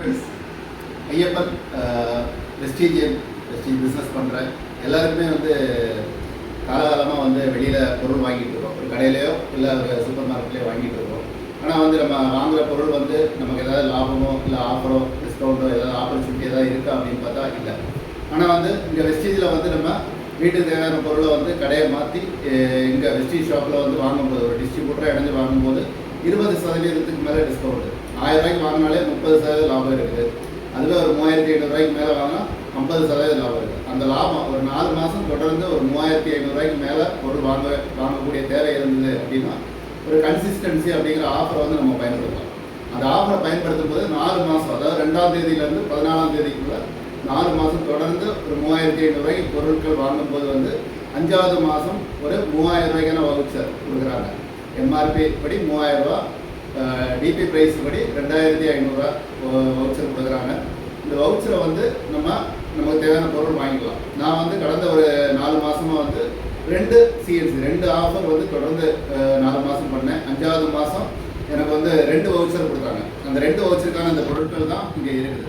Friends, Ayyappan Vestige business பண்ணுறேன் எல்லாருக்குமே வந்து காலகாலமாக வந்து வெளியில் பொருள் வாங்கிட்டு இருக்கோம். ஒரு கடையிலையோ இல்லை ஒரு சூப்பர் மார்க்கெட்லேயோ வாங்கிட்டு இருக்கோம். ஆனால் வந்து நம்ம வாங்குகிற பொருள் வந்து நமக்கு ஏதாவது லாபமோ இல்லை ஆஃபரோ டிஸ்கவுண்ட்டோ ஏதாவது ஆப்பர்ச்சுனிட்டி ஏதாவது இருக்கா அப்படின்னு பார்த்தா இல்லை. ஆனால் வந்து இங்கே வெஸ்டீஜில் வந்து நம்ம வீட்டுக்கு தேவையான பொருளை வந்து கடையை மாற்றி இங்கே வெஸ்டீஜ் ஷாப்பில் வந்து வாங்கும்போது ஒரு டிஸ்ட்ரிபியூட்டராக இணைஞ்சு வாங்கும்போது 20% மேலே டிஸ்கவுண்ட். 1000 ரூபாய்க்கு வாங்கினாலே 30% லாபம் இருக்குது. அதுவே ஒரு 3500 ரூபாய்க்கு மேலே வாங்கினா 50% லாபம் இருக்குது. அந்த லாபம் ஒரு 4 மாதம் தொடர்ந்து ஒரு 3500 ரூபாய்க்கு மேலே பொருள் வாங்கக்கூடிய தேவை இருந்தது அப்படின்னா ஒரு கன்சிஸ்டன்சி அப்படிங்கிற ஆஃபரை வந்து நம்ம பயன்படுத்தலாம். அந்த ஆஃபரை பயன்படுத்தும் போது 4 மாதம், அதாவது 2ஆம் தேதியிலேருந்து 14ஆம் தேதிக்குள்ள 4 மாதம் தொடர்ந்து ஒரு 3500 ரூபாய்க்கு பொருட்கள் வாங்கும்போது வந்து 5ஆவது மாதம் ஒரு 3000 ரூபாய்க்கான வவுச்சர் கொடுக்குறாங்க. எம்ஆர்பி படி 3000 ரூபா, டிபி ப்ரைஸ் படி 2500 வவுச்சர் கொடுக்குறாங்க. இந்த வவுச்சரை வந்து நமக்கு தேவையான பொருள் வாங்கிக்கலாம். நான் வந்து கடந்த ஒரு 4 மாதமாக வந்து 2 ஆஃபர் வந்து தொடர்ந்து 4 மாதம் பண்ணேன். 5ஆவது மாதம் எனக்கு வந்து 2 வவுச்சர் கொடுத்தாங்க. அந்த 2 வவுச்சருக்கான அந்த பொருட்கள் தான் இங்கே இருக்குது.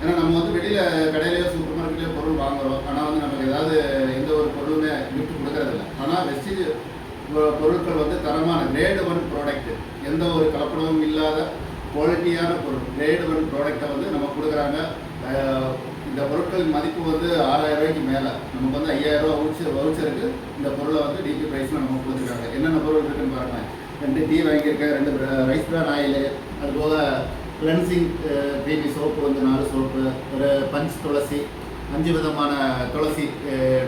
ஏன்னா நம்ம வந்து வெளியில் கடையிலையோ சூப்பர் மார்க்கெட்லேயோ பொருள் வாங்குகிறோம். ஆனால் வந்து நமக்கு ஏதாவது எந்த ஒரு பொருளுமே கிஃப்ட் கொடுக்கறதில்ல. ஆனால் வெஸ்டீஜ் பொருட்கள் வந்து தரமான கிரேட் 1 ப்ராடக்ட், எந்த ஒரு கலப்படமும் இல்லாத குவாலிட்டியான பொருள் கிரேட் 1 ப்ராடக்டை வந்து நமக்கு கொடுக்குறாங்க. இந்த பொருட்களின் மதிப்பு வந்து 6000 ரூபாய்க்கு மேலே, நமக்கு வந்து 5000 ரூபா வவுச்சருக்கு இந்த பொருளை வந்து டிபி ப்ரைஸில் நமக்கு கொடுத்துருக்காங்க. என்னென்ன பொருள் இருக்குன்னு பாருங்கள். 2 டீ வாங்கியிருக்கேன், 2 ரைஸ் பிரான் ஆயில், அதுபோக கிளென்சிங் பேபி சோப்பு வந்து 4 சோப்பு, ஒரு பஞ்ச் துளசி, 5 விதமான துளசி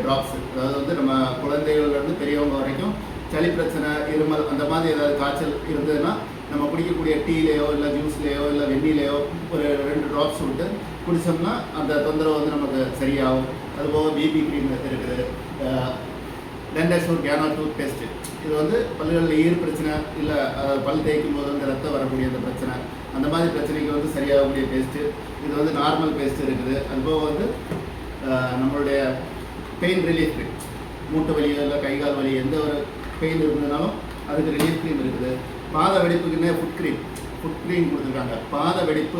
ட்ராப்ஸ். அதாவது வந்து நம்ம குழந்தைகள்லேருந்து பெரியவங்க வரைக்கும் சளி பிரச்சனை, இருமல், அந்த மாதிரி ஏதாவது காய்ச்சல் இருந்ததுன்னா நம்ம குடிக்கக்கூடிய டீலேயோ இல்லை ஜூஸ்லேயோ இல்லை வெந்நிலையோ ஒரு 2 ட்ராப்ஸ் விட்டு குடித்தோம்னா அந்த தொந்தரவு வந்து நமக்கு சரியாகும். அதுபோக பிபி க்ரீம் இருக்குது. டென்டர்ஷூர் கேனோ டூத் பேஸ்ட்டு, இது வந்து பல்களில் ஈர் பிரச்சனை இல்லை பல் தேய்க்கும் போது வந்து ரத்தம் வரக்கூடிய அந்த பிரச்சனை, அந்த மாதிரி பிரச்சனைக்கு வந்து சரியாகக்கூடிய பேஸ்ட்டு. இது வந்து நார்மல் பேஸ்ட்டு இருக்குது. அதுபோக வந்து நம்மளுடைய பெயின் ரிலீஃப், மூட்டு வலியோ இல்லை கை கால் வலி எந்த ஒரு பெயின் இருந்ததுனாலும் அதுக்கு ரிலீஃப் க்ரீம் இருக்குது. பாத வெடிப்புக்குன்னே ஃபுட் க்ரீம் கொடுத்துருக்காங்க. பாத வெடிப்பு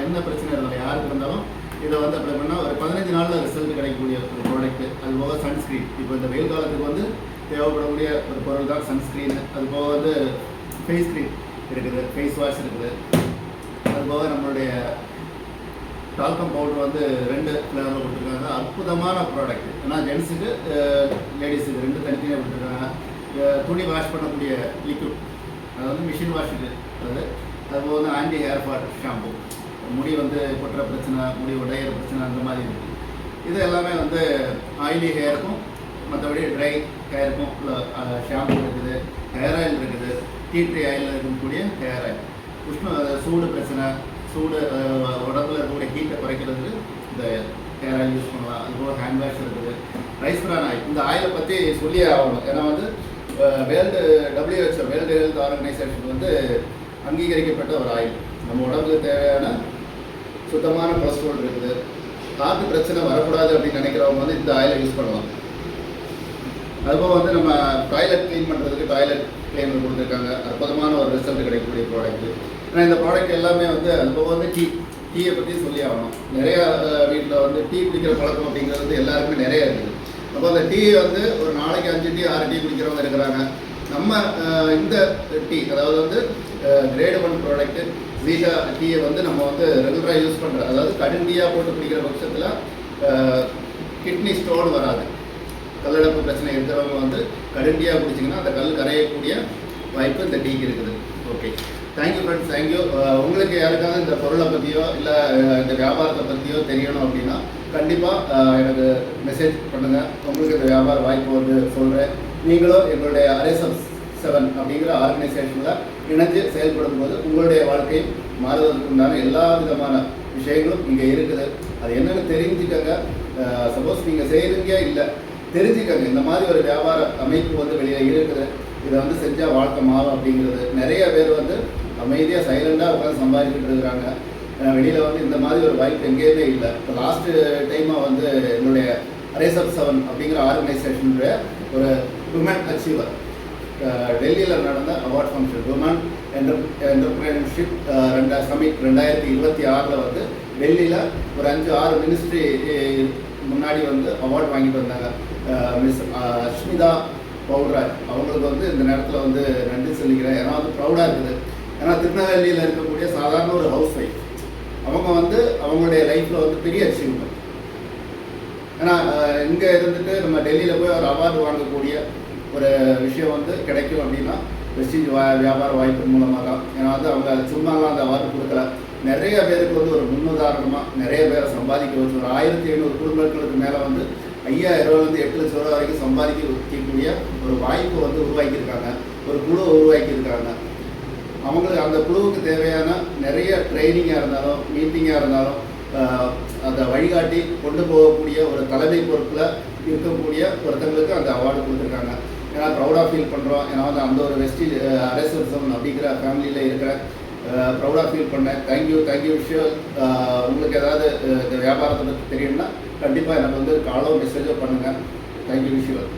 என்ன பிரச்சனை இருந்தாலும் யாருக்கு இருந்தாலும் இதை வந்து அப்ளை பண்ணால் ஒரு 15 நாளில் ரிசல்ட் கிடைக்கக்கூடிய ஒரு ப்ராடக்ட்டு. அதுபோக சன்ஸ்க்ரீன், இப்போ இந்த வெயில் காலத்துக்கு வந்து தேவைப்படக்கூடிய ஒரு பொருள் தான் சன்ஸ்க்ரீனு. அதுபோக வந்து ஃபேஸ் க்ரீம் இருக்குது, ஃபேஸ் வாஷ் இருக்குது. அதுபோக நம்மளுடைய டால்கம் பவுடர் வந்து 2 ஃப்ளேவரில் கொடுத்துருக்காங்க. அற்புதமான ப்ராடக்ட். ஏன்னா ஜென்ஸுக்கு லேடிஸுக்கு 2 தனித்தனியாக கொடுத்துருக்காங்க. துணி வாஷ் பண்ணக்கூடிய லிக்விட், அது வந்து மிஷின் வாஷுக்கு அதுபோக வந்து ஆன்டி ஹேர் ஃபால் ஷாம்பு, முடி வந்து கொட்டுற பிரச்சனை, முடி உடையிற பிரச்சனை, அந்த மாதிரி இருக்குது. இது எல்லாமே வந்து ஆயிலி ஹேருக்கும் மற்றபடி ட்ரை ஹேருக்கும் ஷாம்பு இருக்குது. ஹேர் ஆயில் இருக்குது. டீ ட்ரீ ஆயில் இருக்கக்கூடிய ஹேர் ஆயில். சூடு பிரச்சனை, சூடு உடம்புல இருக்கக்கூடிய ஹீட்டை குறைக்கிறதுக்கு இந்த ஹேர் ஆயில் யூஸ் பண்ணலாம். அதுபோக ஹேண்ட் வாஷ் இருக்குது. ரைஸ் பிரான் ஆயில், இந்த ஆயிலை பற்றி சொல்லியே ஆகணும். ஏன்னா வந்து WHO வேர்ல்டு ஹெல்த் ஆர்கனைசேஷன் வந்து அங்கீகரிக்கப்பட்ட ஒரு ஆயில். நம்ம உடம்புக்கு தேவையான சுத்தமான கொலஸ்ட்ரால் இருக்குது. காற்று பிரச்சனை வரக்கூடாது அப்படின்னு நினைக்கிறவங்க வந்து இந்த ஆயிலை யூஸ் பண்ணலாம். அதுபோக வந்து நம்ம டாய்லெட் க்ளீன் பண்ணுறதுக்கு டாய்லெட் கிளீனர் கொடுத்துருக்காங்க. அற்புதமான ஒரு ரிசல்ட் கிடைக்கக்கூடிய ப்ராடக்ட்டு. ஆனால் இந்த ப்ராடக்ட் எல்லாமே வந்து அதுபோக வந்து டீயை பற்றி சொல்லி ஆகணும். நிறையா வீட்டில் வந்து டீ குடிக்கிற பழக்கம் அப்படிங்கிறது வந்து எல்லாருக்குமே நிறையா இருக்குது. அப்போ அந்த டீ வந்து ஒரு நாளைக்கு 5 டீ 6 டீ குடிக்கிறவங்க இருக்கிறாங்க. நம்ம இந்த டீ, அதாவது வந்து கிரேட் 1 ப்ராடக்ட்டு ஜீஷா டீயை வந்து நம்ம வந்து ரெகுலராக யூஸ் பண்ணுறோம். அதாவது கடும் டீயாக போட்டு குடிக்கிற பட்சத்தில் கிட்னி ஸ்டோன் வராது. கல்லடப்பு பிரச்சனை இருக்கிறவங்க வந்து கடும் டீயாக குடிச்சிங்கன்னா அந்த கல் கரையக்கூடிய வாய்ப்பு இந்த டீக்கு இருக்குது. Okay, thank you friends, thank you. உங்களுக்கு யாருக்காவது இந்த பொருளை பற்றியோ இல்லை இந்த வியாபாரத்தை பற்றியோ தெரியணும் அப்படின்னா கண்டிப்பாக எனக்கு மெசேஜ் பண்ணுங்கள். உங்களுக்கு இந்த வியாபார வாய்ப்பு வந்து சொல்கிறேன். நீங்களும் எங்களுடைய RSF7 அப்படிங்கிற ஆர்கனைசேஷனில் இணைஞ்சு செயல்படும் போது உங்களுடைய வாழ்க்கை மாறுவதற்கு உண்டான எல்லா விதமான விஷயங்களும் இங்கே இருக்குது. அது என்னென்னு தெரிஞ்சுக்கங்க. சப்போஸ் நீங்கள் செய்கிறீங்க இல்லை தெரிஞ்சுக்கங்க. இந்த மாதிரி ஒரு வியாபார அமைப்பு வந்து வெளியே இருக்குது. இதை வந்து செஞ்சால் வாழ்க்கை மாறும் அப்படிங்கிறது. நிறைய பேர் வந்து அமைதியாக சைலண்டாக உட்காந்து சம்பாதிக்கிட்டு இருக்கிறாங்க. வெளியில் வந்து இந்த மாதிரி ஒரு வாய்ப்பு எங்கேயுமே இல்லை. இப்போ லாஸ்ட்டு டைமாக வந்து என்னுடைய RSF7 அப்படிங்கிற ஆர்கனைசேஷனுடைய ஒரு விமன் அச்சீவர் டெல்லியில் நடந்த award function, women entrepreneurship summit 2026 வந்து டெல்லியில் ஒரு 5-6 மினிஸ்ட்ரி முன்னாடி வந்து அவார்டு வாங்கிட்டு வந்தாங்க. மிஸ் அஷ்மிதா பவுல்ராஜ் அவங்களுக்கு வந்து இந்த நேரத்தில் வந்து நன்றி சொல்லிக்கிறேன். ஏன்னா வந்து ப்ரௌடாக இருக்குது. ஏன்னா திருநெல்வேலியில் இருக்கக்கூடிய சாதாரண ஒரு ஹவுஸ் ஒய்ஃப் அவங்க வந்து அவங்களுடைய லைஃப்பில் வந்து பெரிய அச்சீவ்மெண்ட். ஏன்னா இங்கே இருந்துட்டு நம்ம டெல்லியில் போய் ஒரு அவார்டு வாங்கக்கூடிய ஒரு விஷயம் வந்து கிடைக்கும் அப்படின்னா வெஸ்டீஜ் வியாபார வாய்ப்பு மூலமாக தான். ஏன்னா வந்து அவங்க சும்மாலாம் அந்த அவார்டு கொடுக்கல. நிறைய பேருக்கு வந்து ஒரு முன்னுதாரணமாக நிறைய பேரை சம்பாதிக்க வச்சு ஒரு 1500 குடும்பங்களுக்கு மேலே வந்து 5000 ரூபாயிலேருந்து 8 லட்சம் ரூபா வரைக்கும் சம்பாதிக்கக்கூடிய ஒரு வாய்ப்பு வந்து உருவாக்கியிருக்காங்க. ஒரு குழுவை உருவாக்கியிருக்காங்க. அவங்களுக்கு அந்த குழுவுக்கு தேவையான நிறைய ட்ரைனிங்காக இருந்தாலும் மீட்டிங்காக இருந்தாலும் அதை வழிகாட்டி கொண்டு போகக்கூடிய ஒரு தலைமை பொறுப்பில் இருக்கக்கூடிய ஒருத்தங்களுக்கு அந்த அவார்டு கொடுத்துருக்காங்க. ஏன்னா ப்ரௌடாக ஃபீல் பண்ணுறோம். ஏன்னா வந்து அந்த ஒரு வெஸ்டீஜ் அரசம் அப்படிங்கிற ஃபேமிலியில் இருக்கிற ப்ரௌடாக ஃபீல் பண்ணேன். தேங்க்யூ விஷயம். உங்களுக்கு ஏதாவது இந்த வியாபாரத்தை பற்றி தெரியும்னா கண்டிப்பாக எனக்கு வந்து காலோ மெசேஜோ பண்ணுங்கள். தேங்க்யூ விஷயம்.